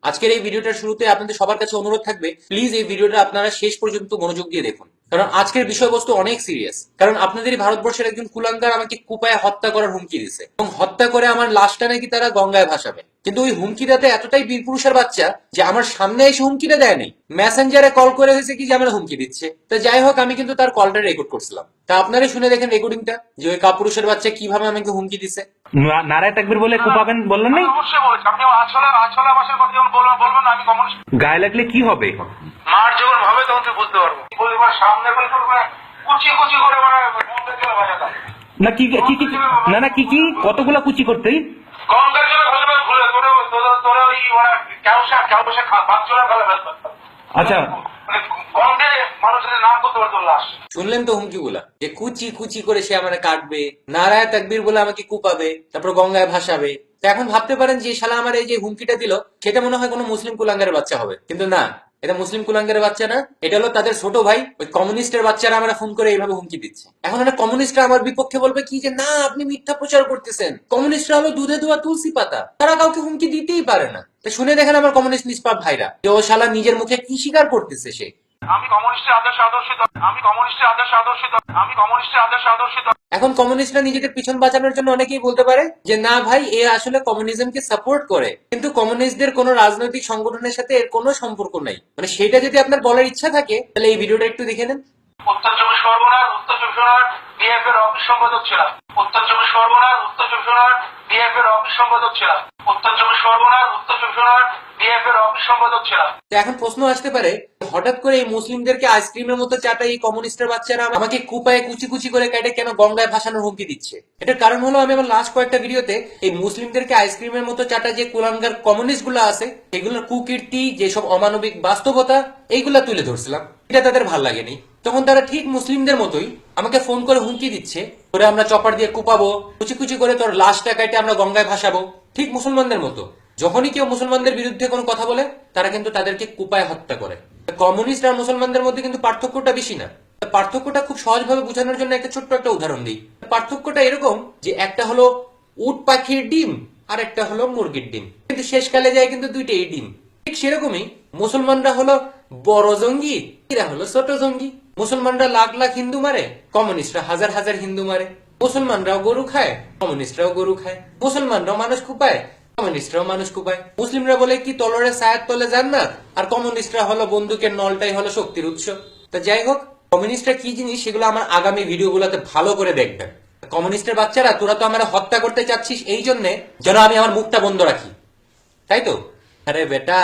আজকের এই ভিডিওটার শুরুতে আপনাদের সবার কাছে অনুরোধ থাকবে, প্লিজ এই ভিডিওটা আপনারা শেষ পর্যন্ত মনোযোগ দিয়ে দেখুন, কারণ আজকের বিষয়বস্তু অনেক সিরিয়াস। কারণ আপনাদেরই ভারতবর্ষের একজন কুলাঙ্গার আমাকে কুপায় হত্যা করার হুমকি দিছে এবং হত্যা করে আমার লাশটা নাকি তারা গঙ্গায় ভাসাবে। কিন্তু ওই হুমকিটাতে এতটাই বীরপুরুষের বাচ্চা যে আমার সামনে এসে হুমকিটা দেয়নি, মেসেঞ্জারে কল করে হয়েছে কি যে আমার হুমকি দিচ্ছে। তো যাই হোক, আমি কিন্তু তার কলটা রেকর্ড করছিলাম। তা আপনারা শুনে দেখেন রেকর্ডিংটা, যে ওই কাপুরুষের বাচ্চা কিভাবে আমাকে হুমকি দিছে। নারায় তাকবীর বলে কুপাবেন বললেন নাই? অবশ্যই বলেছি। আপনি আছলা ভাষার কথা যখন বলবেন না, আমি কমিউনিস্ট গায়ে লাগলে কি হবে? মার যখন হবে তখন তুই বুঝতে পারবো। পরিবার সামনে করে কুচি কুচি করে গঙ্গা জলে ভাজাতাম। না কি কি কি না না কি কি কতগুলা কুচি করতেই? গঙ্গা জলে ভাজবে ভুলে তোরা ওই ক্যাউসা বাচ্চারা ফেলে ফেলতাম। আচ্ছা, গঙ্গে মানুষের নাম করতে পারতো লাশ। শুনলেন তো হুমকিগুলা, যে কুচি কুচি করে সে আমাকে কাটবে, নারায় তাকবীর বলে আমাকে কুপাবে, তারপর গঙ্গায় ভাসাবে। তো এখন ভাবতে পারেন যে শালা আমার এই যে হুমকিটা দিল সেটা মনে হয় কোনো মুসলিম কুলাঙ্গারের বাচ্চা হবে, কিন্তু না, এটা মুসলিম কুলাঙ্গারের বাচ্চা না, এটা হলো তাদের ছোট ভাই ওই কমিউনিস্টের বাচ্চারা আমরা ফোন করে এইভাবে হুমকি দিচ্ছে। এখন একটা কমিউনিস্টরা আমার বিপক্ষে বলবে কি যে না, আপনি মিথ্যা প্রচার করতেছেন, কমিউনিস্টরা হলো দুধে ধোয়া তুলসী পাতা, তারা কাউকে হুমকি দিতেই পারে না। তো শুনে দেখেন আমার কমিউনিস্ট নিষ্পাপ ভাইরা, যে ও শালা নিজের মুখে কি স্বীকার করতেছে সে। আমি কমিউনিস্টের আদর্শে আদর্শিত, আমি কমিউনিস্টের আদর্শে আদর্শিত, আমি কমিউনিস্টের আদর্শে আদর্শিত। এখন কমিউনিস্টরা নিজেদের পিছন বাঁচানোর জন্য অনেকেই বলতে পারে যে না ভাই, এ আসলে কমিউনিজমকে সাপোর্ট করে, কিন্তু কমিউনিস্টদের কোনো রাজনৈতিক সংগঠনের সাথে এর কোনো সম্পর্ক নাই। মানে সেটা যদি আপনার বলার ইচ্ছা থাকে তাহলে এই ভিডিওটা একটু দেখে নেন। উত্তর চব্বিশ পরগনার ডিএফ এর অফিস সম্পাদক ছিলাম। উত্তর চব্বিশ পরগনার ডিএফ এর অফিস সম্পাদক ছিলাম। উত্তর চব্বিশ পরগনার ডিএফ এর অফিস সম্পাদক ছিলাম। তো এখন প্রশ্ন আসতে পারে, হঠাৎ করে এই মুসলিমদেরকে আইসক্রিমের মতো চাটা এই কমিউনিস্টের বাচ্চারা আমাকে কুপায় কুচি কুচি করে কেটে কেন গঙ্গায় ভাসানোর হুমকি দিচ্ছে? এটার কারণ হলো আমি আমার লাস্ট কয়েকটা ভিডিওতে এই মুসলিমদেরকে আইসক্রিমের মতো চাটা যে কুলাঙ্গার কমিউনিস্ট গুলো আছে এগুলোর কুকীর্তি, যেসব অমানবিক বাস্তবতা, এইগুলা তুলে ধরছিলাম। এটা তাদের ভাল লাগেনি। তখন তারা ঠিক মুসলিমদের মতোই আমাকে ফোন করে হুমকি দিচ্ছে, তোরে আমরা চপার দিয়ে কুপাবো, কুচি কুচি করে তোর লাশটা কেটে আমরা গঙ্গায় ভাসাবো, ঠিক মুসলমানদের মতো। যখনই কেউ মুসলমানদের বিরুদ্ধে কোনো কথা বলে তারা কিন্তু তাদেরকে কুপায় হত্যা করে। কমিউনিস্ট আর মুসলমানদের মধ্যে কিন্তু পার্থক্যটা বেশি না। পার্থক্যটা খুব সহজভাবে বোঝানোর জন্য একটা ছোট্ট একটা উদাহরণ দিই। পার্থক্যটা এরকম যে একটা হলো উট পাখির ডিম আর একটা হলো মুরগির ডিম, কিন্তু শেষকালে যায় কিন্তু দুইটাই ডিম। ঠিক সেরকমই মুসলমানরা হলো বড় জঙ্গি, এরা হলো ছোট জঙ্গি। মুসলমানরা লাখ লাখ হিন্দু মারে, কমিউনিস্টরা হাজার হাজার হিন্দু মারে। মুসলমানরাও গরু খায়, কমিউনিস্টরাও গরু খায়। মুসলমানরাও মানুষ কুপায়, কমিউনিস্টরাও মানুষ কুপায়। মুসলিমরা বলে কি তলরে ছায়ার তলে জান্নাত, আর কমিউনিস্টরা হলো বন্দুকের নলটাই হলো শক্তির উৎস। তো যাই হোক, কমিউনিস্টরা কি জিনিস সেগুলো আমার আগামী ভিডিওগুলোতে ভালো করে দেখবেন। কমিউনিস্টের বাচ্চারা, তোরা তো আমার হত্যা করতে চাচ্ছিস এই জন্যে যেন আমি আমার মুখটা বন্ধ রাখি, তাই তো? আরে বেটা,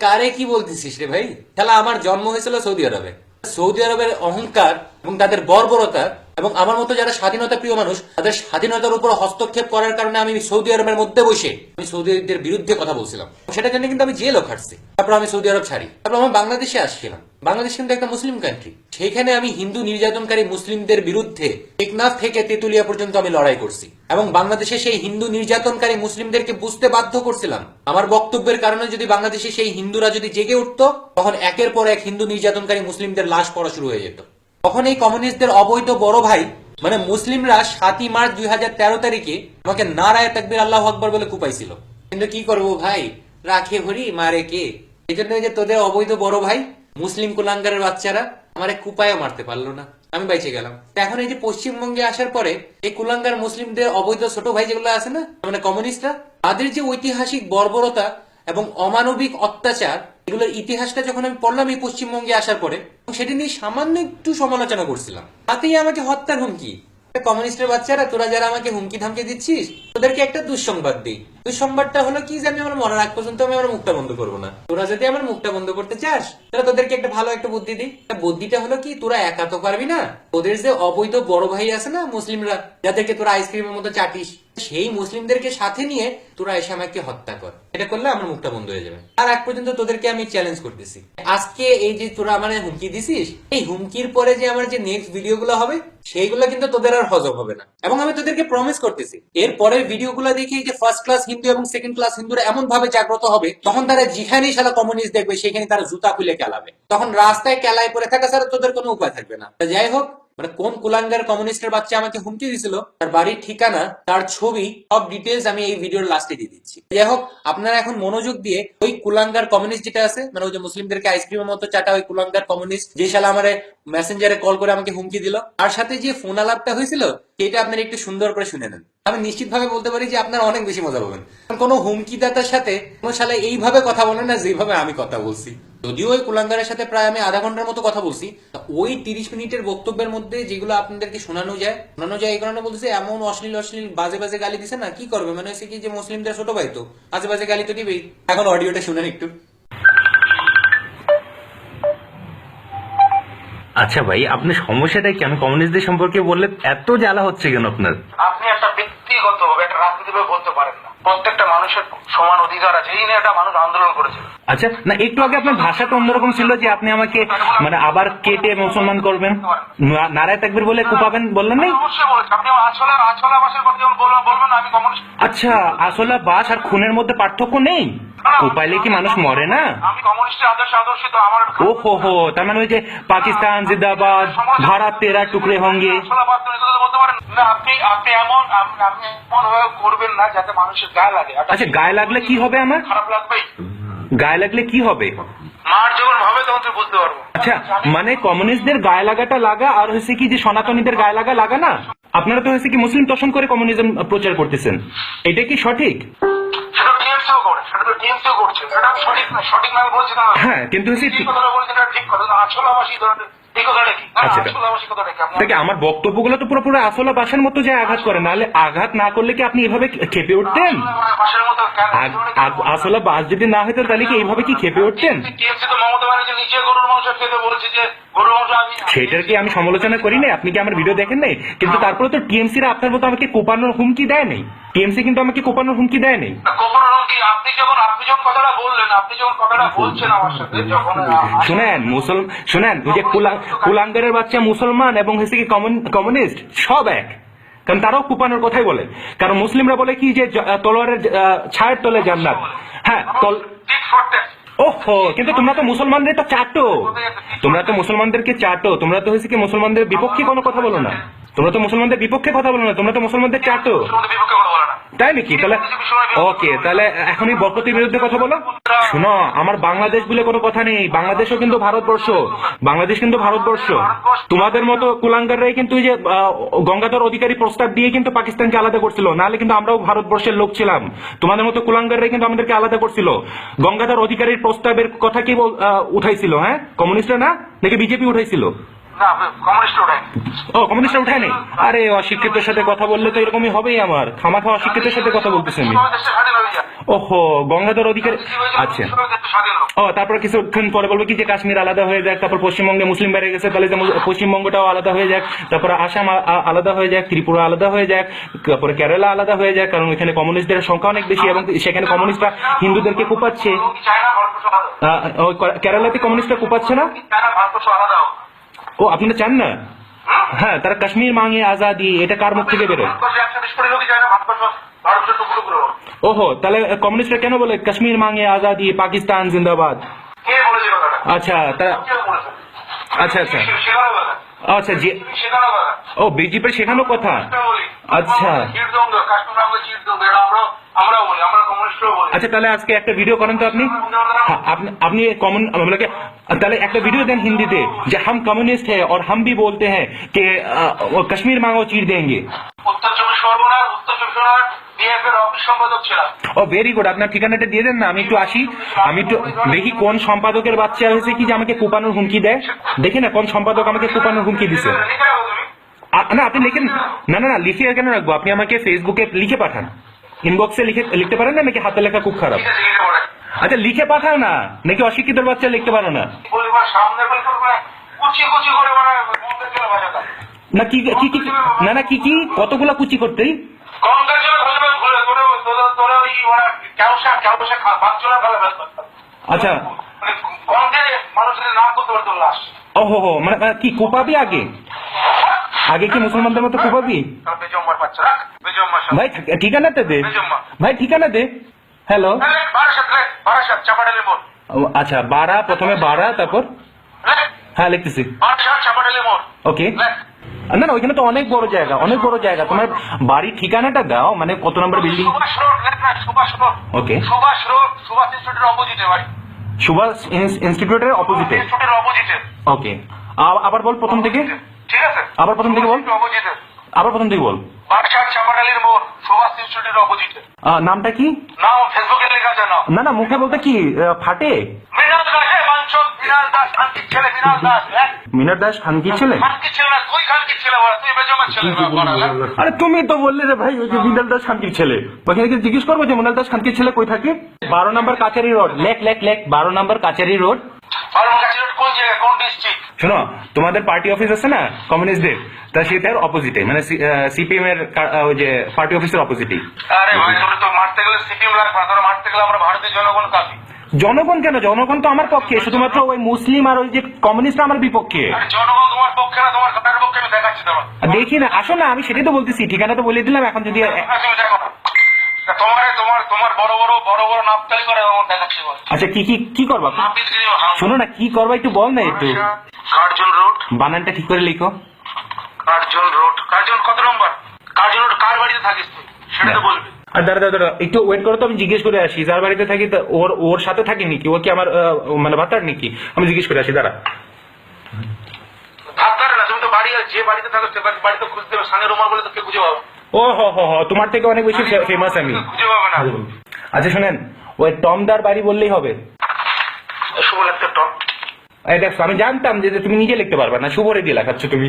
কারে কি বলতেছিস রে ভাই? তাহলে আমার জন্ম হয়েছিল সৌদি আরবে। সৌদি আরবের অহংকার এবং তাদের বর্বরতা এবং আমার মতো যারা স্বাধীনতা প্রিয় মানুষ তাদের স্বাধীনতার উপর হস্তক্ষেপ করার কারণে আমি সৌদি আরবের মধ্যে বসে আমি সৌদি আরবের বিরুদ্ধে কথা বলছিলাম। সেটা জন্য কিন্তু আমি জেলও খাটছি। তারপর আমি সৌদি আরব ছাড়ি, তারপর আমি বাংলাদেশে আসছিলাম। বাংলাদেশ কিন্তু একটা মুসলিম কান্ট্রি, সেখানে আমি হিন্দু নির্যাতনকারী মুসলিমদের বিরুদ্ধে টেকনাফ থেকে তেতুলিয়া পর্যন্ত আমি লড়াই করছি এবং বাংলাদেশে সেই হিন্দু নির্যাতনকারী মুসলিমদেরকে বুঝতে বাধ্য করছিলাম আমার বক্তব্যের কারণে যদি বাংলাদেশে সেই হিন্দুরা যদি জেগে উঠতো তখন একের পর এক হিন্দু নির্যাতনকারী মুসলিমদের লাশ পড়া শুরু হয়ে যেত। তখন এই কমিউনিস্টদের অবৈধ বড় ভাই মানে মুসলিমরা 7ই মার্চ 2013 তারিখে আমাকে নারায়ে তাকবীর আল্লাহু আকবার বলে কুপাইছিল। কিন্তু কি করবো ভাই, রাখে হরি মারে কে। এই জন্য যে তোদের অবৈধ বড় ভাই মুসলিম কুলাঙ্গারের বাচ্চারা আমারে কুপায়ও মারতে পারলো না, আমি বাইচে গেলাম। এখন এই যে পশ্চিমবঙ্গে আসার পরে এই কুলাঙ্গার মুসলিমদের অবৈধ ছোট ভাই যেগুলো আছে না, মানে কমিউনিস্টরা, তাদের যে ঐতিহাসিক বর্বরতা এবং অমানবিক অত্যাচার, এগুলোর ইতিহাসটা যখন আমি পড়লাম এই পশ্চিমবঙ্গে আসার পরে, সেটা নিয়ে সামান্য একটু সমালোচনা করছিলাম, তাতেই আমাকে হত্যার হুমকি। কমিউনিস্টের বাচ্চারা, তোরা যারা আমাকে হুমকি ধামকি দিচ্ছিস, তোদেরকে একটা দুঃসংবাদ দিই। দুঃসংবাদটা হলো কি যে আমি আমার মরার আগ পর্যন্ত আমি আমার মুখটা বন্ধ করবো না। তোরা যদি আমার মুখটা বন্ধ করতে চাস তাহলে তোদেরকে একটা ভালো একটা বুদ্ধি দিই। বুদ্ধিটা হলো কি, তোরা একা তো পারবি না। তোদের যে অবৈধ বড় ভাই আছে না মুসলিমরা, যাদেরকে তোরা আইসক্রিমের মতো চাটিস, সেই মুসলিমদেরকে সাথে নিয়ে তোরা এসে আমাকে হত্যা কর। এটা করলে আমার মুখটা বন্ধ হয়ে যাবে। আর এক পর্যন্ত তোদেরকে আমি চ্যালেঞ্জ করতেছি, আজকে এই যে তোরা আমার হুমকি দিছিস, এই হুমকির পরে যে আমার যে নেক্সট ভিডিও গুলো হবে সেইগুলো কিন্তু তোদের আর হজম হবে না। এবং আমি তোদেরকে প্রমিস করতেছি, এর পরের ভিডিওগুলো দেখে যে ফার্স্ট ক্লাস হিন্দু এবং সেকেন্ড ক্লাস হিন্দুরা এমন ভাবে জাগ্রত হবে, তখন তারা যেখানেই শালা কমিউনিস্ট দেখবে সেখানে তারা জুতা খুলে কেলাবে। তখন রাস্তায় কেলায় পরে থাকা ছাড়া তোদের কোনো উপায় থাকবে না। যাই হোক, মানে কোন কুলাঙ্গার কমিউনিস্টের বাচ্চা আমাকে হুমকি দিছিল, তার বাড়ির ঠিকানা, তার ছবি, সব ডিটেলস আমি এই ভিডিওর লাস্টে দিয়ে দিচ্ছি। যাই হোক, আপনারা এখন মনোযোগ দিয়ে ওই কুলাঙ্গার কমিউনিস্ট যেটা আছে, মানে ওই যে মুসলিমদেরকে আইসক্রিমের মতো চাটা ওই কুলাঙ্গার কমিউনিস্ট, যে শালা আমারে মেসেঞ্জারে কল করে আমাকে হুমকি দিল, তার সাথে যে ফোন আলাপটা হয়েছিল সেটা আপনারা একটু সুন্দর করে শুনে নেন। আমি নিশ্চিত ভাবে বলতে পারি যে আপনারা অনেক বেশি মজা পাবেন। কোনো হুমকিদাতার সাথে কোনো শালা এইভাবে কথা বলে না যেভাবে আমি কথা বলছি। যদিও ওই কুলাঙ্গারের সাথে প্রায় আমি আধা ঘন্টার মতো কথা বলছি, ওই 30 মিনিটের বক্তব্যের মধ্যে যেগুলো আপনাদেরকে শোনানো যায় এই কারণে বলতেছে, এমন অশ্লীল বাজে বাজে গালি দিছে না, কি করবে, মানে হচ্ছে কি যে মুসলিমদের ছোট ভাই তো বাজে বাজে গালি তো দিবেই। এখন অডিওটা শুনেন একটু। আচ্ছা ভাই, আপনি সমস্যাটা কেন কমিউনিস্টদের সম্পর্কে বললে এত জ্বালা হচ্ছে কেন আপনার? আপনি একটা ব্যক্তিগত ভাবে একটা রাজনীতিভাবে বলতে পারেন না। প্রত্যেকটা মানুষের সমান অধিকার আছে, এই নিয়ে একটা মানুষ আন্দোলন করেছিল। আচ্ছা, না একটু আগে আপনার ভাষাটা অন্যরকম ছিল যে আপনি আমাকে মানে আবার কেটে মুসলমান করবেন, নারায় তাকবীর বলে কুপাবেন বললেন নাই? অবশ্যই বলেছি। আপনি আসলা ভাষার কথা যখন বলবেন না, আমি কমিউনিস্ট। আচ্ছা, আসলে বাস আর খুনের মধ্যে পার্থক্য নেই? কোপাইলে কি মানুষ মরে না? আমি কমিউনিস্টের আদর্শিত আমার। ও হো, তার মানে ওই যে পাকিস্তান জিন্দাবাদ, ভারত তেরা টুকরে হোঙ্গে। বলতে পারেন না, আপনি এমন ভাবে করবেন না যাতে মানুষের গায়ে লাগে। আচ্ছা, গায়ে লাগলে কি হবে? আমার খারাপ লাগবে? গায়ে লাগলে কি হবে? মার যখন হবে তখন তুই বুঝতে পারবো। আচ্ছা, মানে কমিউনিস্টদের গায়ে লাগাটা লাগা আর হয়েছে কি যে সনাতনীদের গায়ে লাগা না? আপনারা তো হয়েছে কি মুসলিম তোষণ করে কমিউনিজম প্রচার করতেছেন, এটা কি সঠিক? সেটা টিএমসিও করে, সেটা তো টিএমসিও করছে, সেটা সঠিক না। সঠিক না আমি বলছি না। হ্যাঁ, কিন্তু ঠিক কথাটা বলছি, এটা ঠিক কথা। আসলাবাসী ধরনের এই কথাটা কি? আচ্ছা, আসলাবাসী কথাটা কি? দেখে আমার বক্তব্যগুলো তো পুরোপুরি আসলা বাসার মতো যে আঘাত করে, নাহলে আঘাত না করলে কি আপনি এভাবে খেপে উঠতেন? ভাষার মতো আসলে বাস যদি না হইতো তাহলে কি এইভাবে কি খেপে উঠতেন? টিএমসি তো মমতা ব্যানার্জি নিজে গরুর মাংস খেতে বলেছে যে গরুর মাংস আমি। সেটার কি আমি সমালোচনা করি নাই? আপনি কি আমার ভিডিও দেখেন নাই? কিন্তু তারপরে তো টিএমসিরা আপনার মতো আমাকে কোপানোর হুমকি দেয় নাই। টিএমসি কিন্তু আমাকে কোপানোর হুমকি দেয় নাই। কখনো কি আপনি যখন কথাটা বললেন, আপনি যখন কথাটা বলছেন আমার সাথে, যখন শুনেন ওই যে কুলাঙ্গারের বাচ্চা মুসলমান এবং হচ্ছে কি কমিউনিস্ট সব এক, কারণ তারাও কুপানোর কথাই বলে। কারণ মুসলিমরা বলে কি যে তলোয়ারের ছায়ের তলে জান্নাত। হ্যাঁ, ওহো, কিন্তু তোমরা তো মুসলমানদের তো চাটো, তোমরা তো মুসলমানদেরকে চাটো, তোমরা তো হচ্ছে কি মুসলমানদের বিপক্ষে কোনো কথা বলো না, তোমরা তো মুসলমানদের বিপক্ষে কথা বলো না, তোমরা তো মুসলমানদের চাটো, তাই নাকি? তাহলে ওকে, তাহলে এখনই বরকতির বিরুদ্ধে কথা বলো। শোনো, আমার বাংলাদেশ বলে কোনো কথা নেই, বাংলাদেশও কিন্তু ভারতবর্ষ, বাংলাদেশ কিন্তু ভারতবর্ষ। তোমাদের মতো কুলাঙ্গাররাই কিন্তু যে গঙ্গাধর অধিকারী প্রস্তাব দিয়ে কিন্তু পাকিস্তানকে আলাদা করছিল, নাহলে কিন্তু আমরাও ভারতবর্ষের লোক ছিলাম। তোমাদের মতো কুলাঙ্গাররাই কিন্তু আমাদেরকে আলাদা করছিল। গঙ্গাধর অধিকারীর প্রস্তাবের কথা কি উঠাইছিল? হ্যাঁ, কমিউনিস্টরা না, নাকি বিজেপি উঠাইছিল? ও, কমিউনিস্টরা উঠায় নাই? আরে, অশিক্ষিতের সাথে কথা বললে তো এরকমই হবেই। আমার খামাখা অশিক্ষিতের সাথে কথা বলতেছি আমি। ওহো, গঙ্গাধর অধিকারী। আচ্ছা, ও, তারপর কিছুক্ষণ পরে বলবো কি যে কাশ্মীর আলাদা হয়ে যাক, তারপর পশ্চিমবঙ্গে মুসলিম বেড়ে গেছে, তাহলে যে পশ্চিমবঙ্গটাও আলাদা হয়ে যাক, তারপর আসাম আলাদা হয়ে যাক, ত্রিপুরা আলাদা হয়ে যাক, তারপরে কেরালা আলাদা হয়ে যাক, কারণ এখানে কমিউনিস্টদের সংখ্যা অনেক বেশি এবং সেখানে কমিউনিস্টরা হিন্দুদেরকে কুপাচ্ছে। কেরালাতে কমিউনিস্টরা কুপাচ্ছে না? ও, আপনারা চান না? হ্যাঁ, তারা কাশ্মীর মাঙে আজাদি, এটা কার মুখ থেকে বেরোয়? ওহো, তাহলে কমিউনিস্টরা কেন বলে কাশ্মীর মাঙে আজাদি, পাকিস্তান জিন্দাবাদ? আচ্ছা, আচ্ছা আচ্ছা আচ্ছা, জি, ও, বিজেপির শেখানো কথা। আচ্ছা আচ্ছা, তাহলে আজকে একটা ভিডিও করেন তো আপনি। আপনি তাহলে একটা ভিডিও দেন হিন্দিতে যে হাম কমিউনিস্ট হ্যাঁ और हम भी बोलते हैं कि कश्मीर मांगो चीर देंगे। ও, ভেরি গুড, আপনার ঠিকানাটা দিয়ে দেন না, আমি একটু আসি, আমি একটু দেখি কোন সম্পাদকের বাচ্চা হয়েছে কি যে আমাকে কুপানোর হুমকি দেয়। দেখি না কোন সম্পাদক আমাকে কুপানোর হুমকি দিছে। না, আপনি লিখেন না। না, লিখে কেন রাখবো? আপনি আমাকে ফেসবুকে লিখে পাঠান, ইনবক্সে লিখতে পারেন না, নাকি হাতে লেখা খুব খারাপ? আচ্ছা, লিখে পাঠাও না, নাকি অশিক্ষিতের বাচ্চা লিখতে পারো না? না কি কি না না কি কি কতগুলা কুচি করতেই? আচ্ছা, ওহো হো, মানে কি কুপাবি আগে? আগে কি মুসলমানদের মতো কুপাবি? ভাই ঠিকানাতে দে, ভাই ঠিকানা দে। হ্যালো, আচ্ছা, 12, প্রথমে 12, তারপর? হ্যাঁ, লিখতেছি। ওকে, না না, ওইখানে তো অনেক বড় জায়গা, অনেক বড় জায়গা। তোমার বাড়ি ঠিকানাটা দাও, মানে কত নম্বর বিল্ডিং? সুভাষ রোড, লেখ না, সুভাষ রোড। ওকে, সুভাষ রোড, সুভাষ ইনস্টিটিউটের অপোজিটে বাড়ি। সুভাষ ইনস্টিটিউটের অপোজিটে। ইনস্টিটিউটের অপোজিটে। ওকে, আবার বল প্রথম থেকে, ঠিক আছে? আবার প্রথম থেকে বল, অপোজিটে। আবার প্রথম থেকে বল। বারাসাত চাপাডালির মোড়, সুভাষ ইনস্টিটিউটের অপোজিটে। নামটা কি? নাম ফেসবুকে লেখা আছে না। না না, মুখে বলতে কি ফাটে? মৃণাল দাস, বাঞ্চল মৃণাল দাস, খানকির ছেলে মৃণাল দাস। মিনার দাস খানকির ছেলে? খানকির ছেলে না, তুই খানকির ছেলে বলা, তুই বেজমের ছেলে বলা। আরে তুমি তো বললে রে ভাই, ওই যে মিনাল দাস খানকির ছেলে। ওখানে কি জিজ্ঞেস করবো যে মিনাল দাস খানকির ছেলে কই থাকে? 12 নম্বর কাচারি রোড, লেখ লেখ লেখ, 12 নম্বর কাচারি রোড। কোন জায়গা, কোন ডিস্ট্রিক্ট? শোনো, তোমাদের পার্টি অফিস আছে না কমিউনিস্টদের, তা সেটার অপোজিটে, মানে সিপিএম এর ওই যে পার্টি অফিসের অপোজিটে। আরে ভাই, তোরা তো মারতে গেলে সিপিএম লাগবে না, তোরা মারতে গেলে আমরা ভারতীয় জনগণ কাফি। জনগণ কেন? জনগণ তো আমার পক্ষে, শুধুমাত্র ওই মুসলিম আর ওই যে কমিউনিস্ট আমার বিপক্ষে। আরে জনগণ তোমার পক্ষে না, তোমার কাটার পক্ষে। আমি দেখাচ্ছি তোমার। দেখি না, আসো না, আমি সেটাই তো বলতেছি, ঠিকানা তো বলে দিলাম। এখন যদি তুমি দেখো না, তোমার তোমার তোমার বড় বড় নাপতালি করে আমার দেখাচ্ছি। আচ্ছা, কি কি কি করবা? নাপিত শোনো না, কি করবা একটু বল না একটু। Curzon road. বানানটা ঠিক করে লিখো। Curzon road. কার্জন কত নম্বর? কার্জন রোড কার বাড়িতে থাকিস তুই সেটা তো বলবি। আর দাঁড়া দাঁড়া দাঁড়া, একটু ওয়েট করো তো, আমি জিজ্ঞেস করে আসি। যার বাড়িতে থাকি ওর ওর সাথে থাকি নাকি? ও কি আমার মানে ভাতার নাকি? আমি জিজ্ঞেস করে আসি, দাঁড়া। ভাবতারে না, তুমি তো বাড়ি যে বাড়িতে থাকো সে বাড়িতে খুঁজতে হবে। সানের রুমাল বলে তো কে খুঁজে পাবো? ও হ, তোমার থেকে অনেক বেশি ফেমাস আমি। খুঁজে পাবে না। আচ্ছা শোনেন, ওই টমদার বাড়ি বললেই হবে। শুভ লাগছে টপ। এই দেখো, আমি জানতাম যে তুমি নিজে লিখতে পারবে না, শুভরে দিয়ে লেখাচ্ছ তুমি।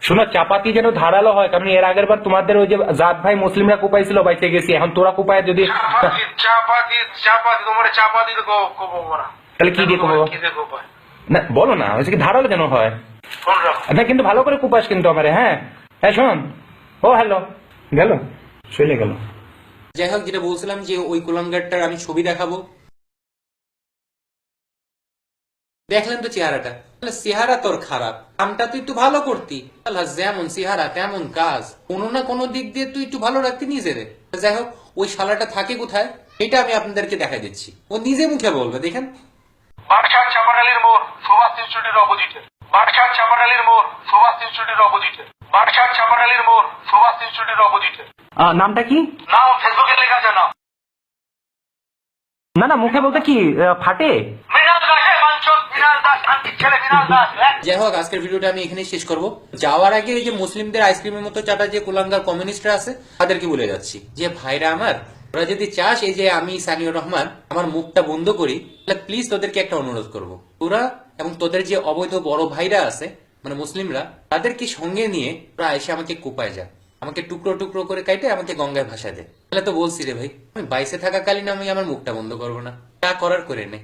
শোনো, চাপাতি যেন ধারালো হয়, কারণ এর আগের বার তোমাদের ওই যে জাত ভাই মুসলিমরা কুপাইছিল, বাইতে গেছি। এখন তোরা কুপায় যদি চাপাতি তোমার চাপাতি তো কোপা। তাহলে কি দিয়ে কোপাবো? কি দিয়ে কোপা? না বলো না, হচ্ছে কি ধারালো যেন হয়। ফোন রাখ। না কিন্তু ভালো করে কুপাস কিন্তু আমারে। হ্যাঁ হ্যাঁ, শোন। ও হ্যালো, গেল, চলে গেল। যাই হোক, যেটা বলছিলাম যে ওই কুলাঙ্গারটার আমি ছবি দেখাবো। দেখলেন তো চেহারাটা? চেহারা তোর খারাপ, কামটা তুই একটু ভালো করতি। আল্লাহ, যেমন চেহারা তেমন কাজ, কোনো না কোনো দিক দিয়ে তুই একটু ভালো রাখতে নিজেরে। যাই হোক, ওই শালাটা থাকে কোথায় এটা আমি আপনাদেরকে দেখা দিচ্ছি, ও নিজে মুখে বলবে, দেখেন। বারাসাত চাপাডালির মোড়, সুভাষ ইনস্টিটিউটের অপোজিটে। বারাসাত চাপাডালির মোড়, সুভাষ ইনস্টিটিউটের অপোজিটে। বারাসাত চাপাডালির মোড়, সুভাষ ইনস্টিটিউটের অপোজিটে। নামটা কি? নাম ফেসবুকে লেখা আছে না। না না, মুখে বলতে কি ফাটে? মৃণাল দাস, বাঞ্চল মৃণাল দাস, খানকির ছেলে মৃণাল দাস। যাই হোক, আজকের ভিডিওটা আমি এখানেই শেষ করব। যাওয়ার আগে এই যে মুসলিমদের আইসক্রিমের মতো চাটা যে কুলাঙ্গার কমিউনিস্টরা আছে তাদেরকে বলে যাচ্ছি যে ভাইরা আমার, ওরা যদি চাস এই যে আমি সানিউর রহমান আমার মুখটা বন্ধ করি, তাহলে প্লিজ তোদেরকে একটা অনুরোধ করব, তোরা এবং তোদের যে অবৈধ বড় ভাইরা আছে মানে মুসলিমরা, তাদেরকে সঙ্গে নিয়ে ওরা এসে আমাকে কুপায় যা, আমাকে টুকরো টুকরো করে কাটে আমাকে গঙ্গায় ভাসা দে। তাহলে তো বলছি রে ভাই, আমি বাইসে থাকাকালীন আমি আমার মুখটা বন্ধ করবো না, যা করার করে নে।